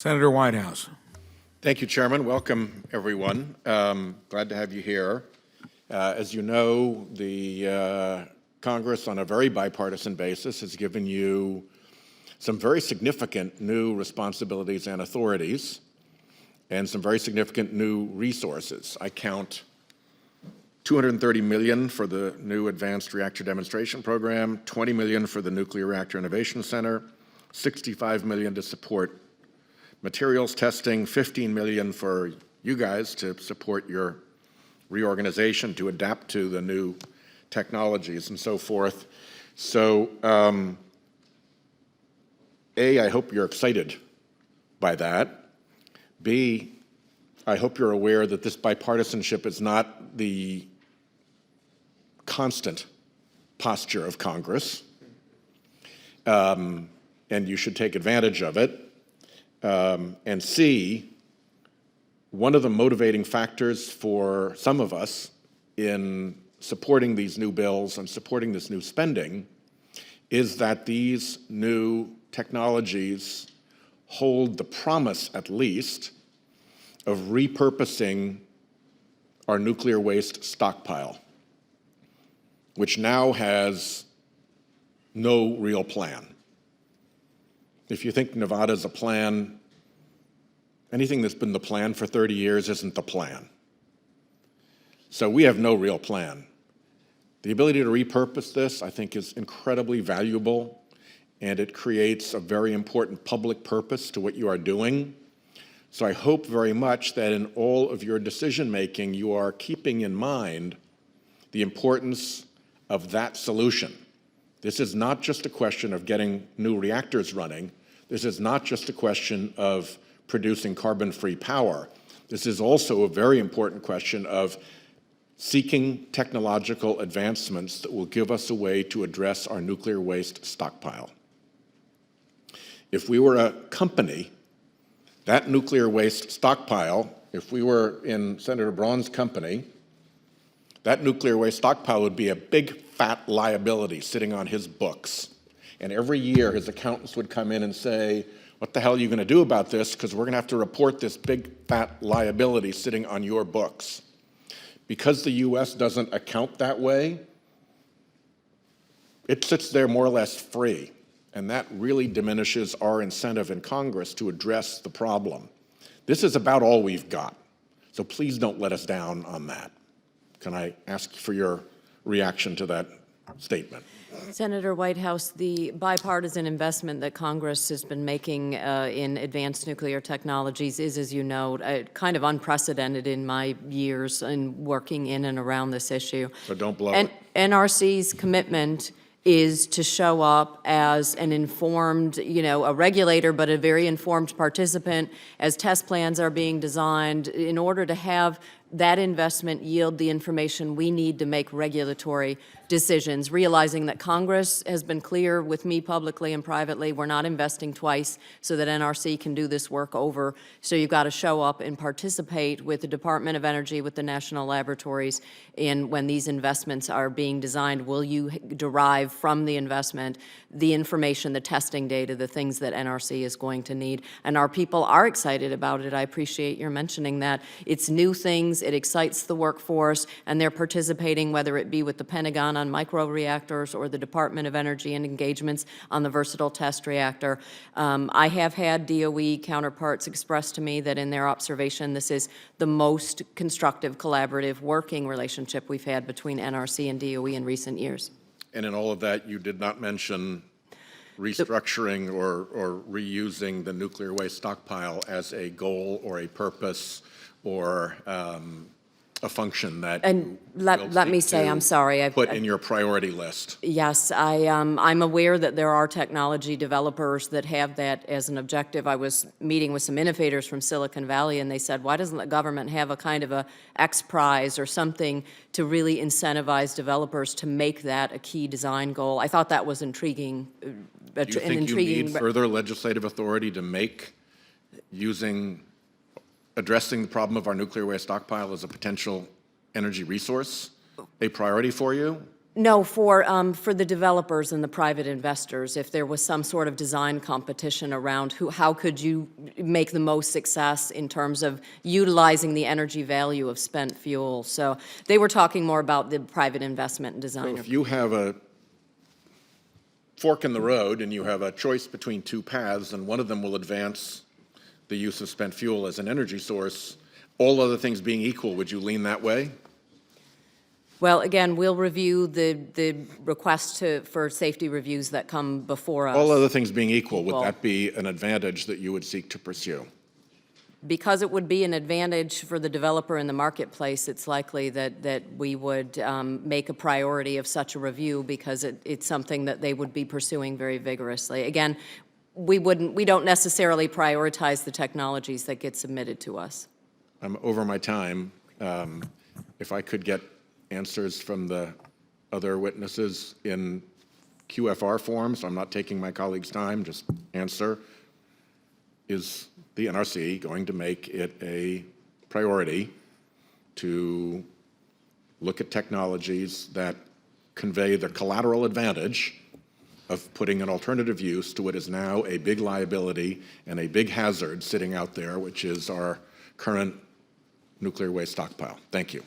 Senator Whitehouse. Thank you, Chairman. Welcome, everyone. Glad to have you here. As you know, the Congress, on a very bipartisan basis, has given you some very significant new responsibilities and authorities, and some very significant new resources. I count $230 million for the new Advanced Reactor Demonstration Program, $20 million for the Nuclear Reactor Innovation Center, $65 million to support materials testing, $15 million for you guys to support your reorganization, to adapt to the new technologies and so forth. So, A, I hope you're excited by that. B, I hope you're aware that this bipartisanship is not the constant posture of Congress, and you should take advantage of it. And C, one of the motivating factors for some of us in supporting these new bills and supporting this new spending is that these new technologies hold the promise, at least, of repurposing our nuclear waste stockpile, which now has no real plan. If you think Nevada's a plan, anything that's been the plan for 30 years isn't the plan. So we have no real plan. The ability to repurpose this, I think, is incredibly valuable, and it creates a very important public purpose to what you are doing. So I hope very much that in all of your decision-making, you are keeping in mind the importance of that solution. This is not just a question of getting new reactors running. This is not just a question of producing carbon-free power. This is also a very important question of seeking technological advancements that will give us a way to address our nuclear waste stockpile. If we were a company, that nuclear waste stockpile, if we were in Senator Braun's company, that nuclear waste stockpile would be a big fat liability sitting on his books. And every year his accountants would come in and say, what the hell are you going to do about this? Because we're going to have to report this big fat liability sitting on your books. Because the US doesn't account that way, it sits there more or less free. And that really diminishes our incentive in Congress to address the problem. This is about all we've got. So please don't let us down on that. Can I ask for your reaction to that statement? Senator Whitehouse, the bipartisan investment that Congress has been making in advanced nuclear technologies is, as you know, kind of unprecedented in my years in working in and around this issue. So don't blow it. NRC's commitment is to show up as an informed, a regulator, but a very informed participant as test plans are being designed in order to have that investment yield the information we need to make regulatory decisions, realizing that Congress has been clear with me publicly and privately, we're not investing twice so that NRC can do this work over. So you've got to show up and participate with the Department of Energy, with the national laboratories, in when these investments are being designed. Will you derive from the investment the information, the testing data, the things that NRC is going to need? And our people are excited about it. I appreciate your mentioning that. It's new things. It excites the workforce, and they're participating, whether it be with the Pentagon on microreactors or the Department of Energy and engagements on the versatile test reactor. I have had DOE counterparts express to me that in their observation, this is the most constructive, collaborative working relationship we've had between NRC and DOE in recent years. And in all of that, you did not mention restructuring or reusing the nuclear waste stockpile as a goal or a purpose or a function that and let me say, I'm sorry, I've put in your priority list. Yes, I'm aware that there are technology developers that have that as an objective. I was meeting with some innovators from Silicon Valley, and they said, why doesn't the government have a kind of a X Prize or something to really incentivize developers to make that a key design goal? I thought that was intriguing. Do you think you need further legislative authority to make addressing the problem of our nuclear waste stockpile as a potential energy resource a priority for you? No, for the developers and the private investors, if there was some sort of design competition around how could you make the most success in terms of utilizing the energy value of spent fuel. So they were talking more about the private investment and design. So if you have a fork in the road and you have a choice between two paths and one of them will advance the use of spent fuel as an energy source, all other things being equal, would you lean that way? Well, again, we'll review the request for safety reviews that come before us. All other things being equal, would that be an advantage that you would seek to pursue? Because it would be an advantage for the developer in the marketplace, it's likely that we would make a priority of such a review because it's something that they would be pursuing very vigorously. Again, we don't necessarily prioritize the technologies that get submitted to us. I'm over my time. If I could get answers from the other witnesses in QFR form, so I'm not taking my colleagues' time, just answer. Is the NRC going to make it a priority to look at technologies that convey the collateral advantage of putting an alternative use to what is now a big liability and a big hazard sitting out there, which is our current nuclear waste stockpile? Thank you.